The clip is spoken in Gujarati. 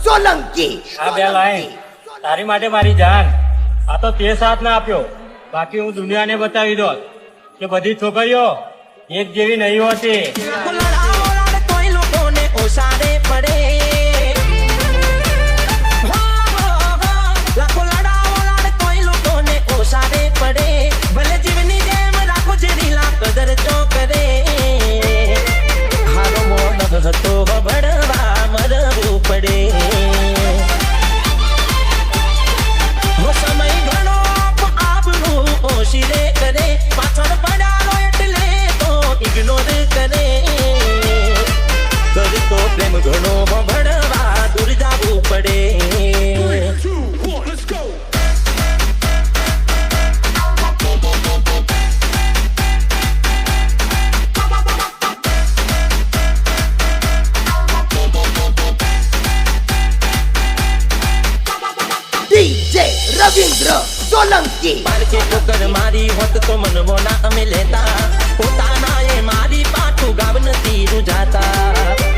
સોલંકી આ બે લાઈન તારી માટે મારી જાન. આ તો તે સાથ ના આપ્યો, બાકી હું દુનિયાને બતાવી દોત કે બધી છોકરીઓ એક જેવી નહીં હોતી. DJ રવિન્દ્ર સોલંકી પારકે ઠોકર મારી હોત તો મનવો ના અમે લેતા, પોતાના એ મારી પાછું ગાવ નથી રૂજાતા.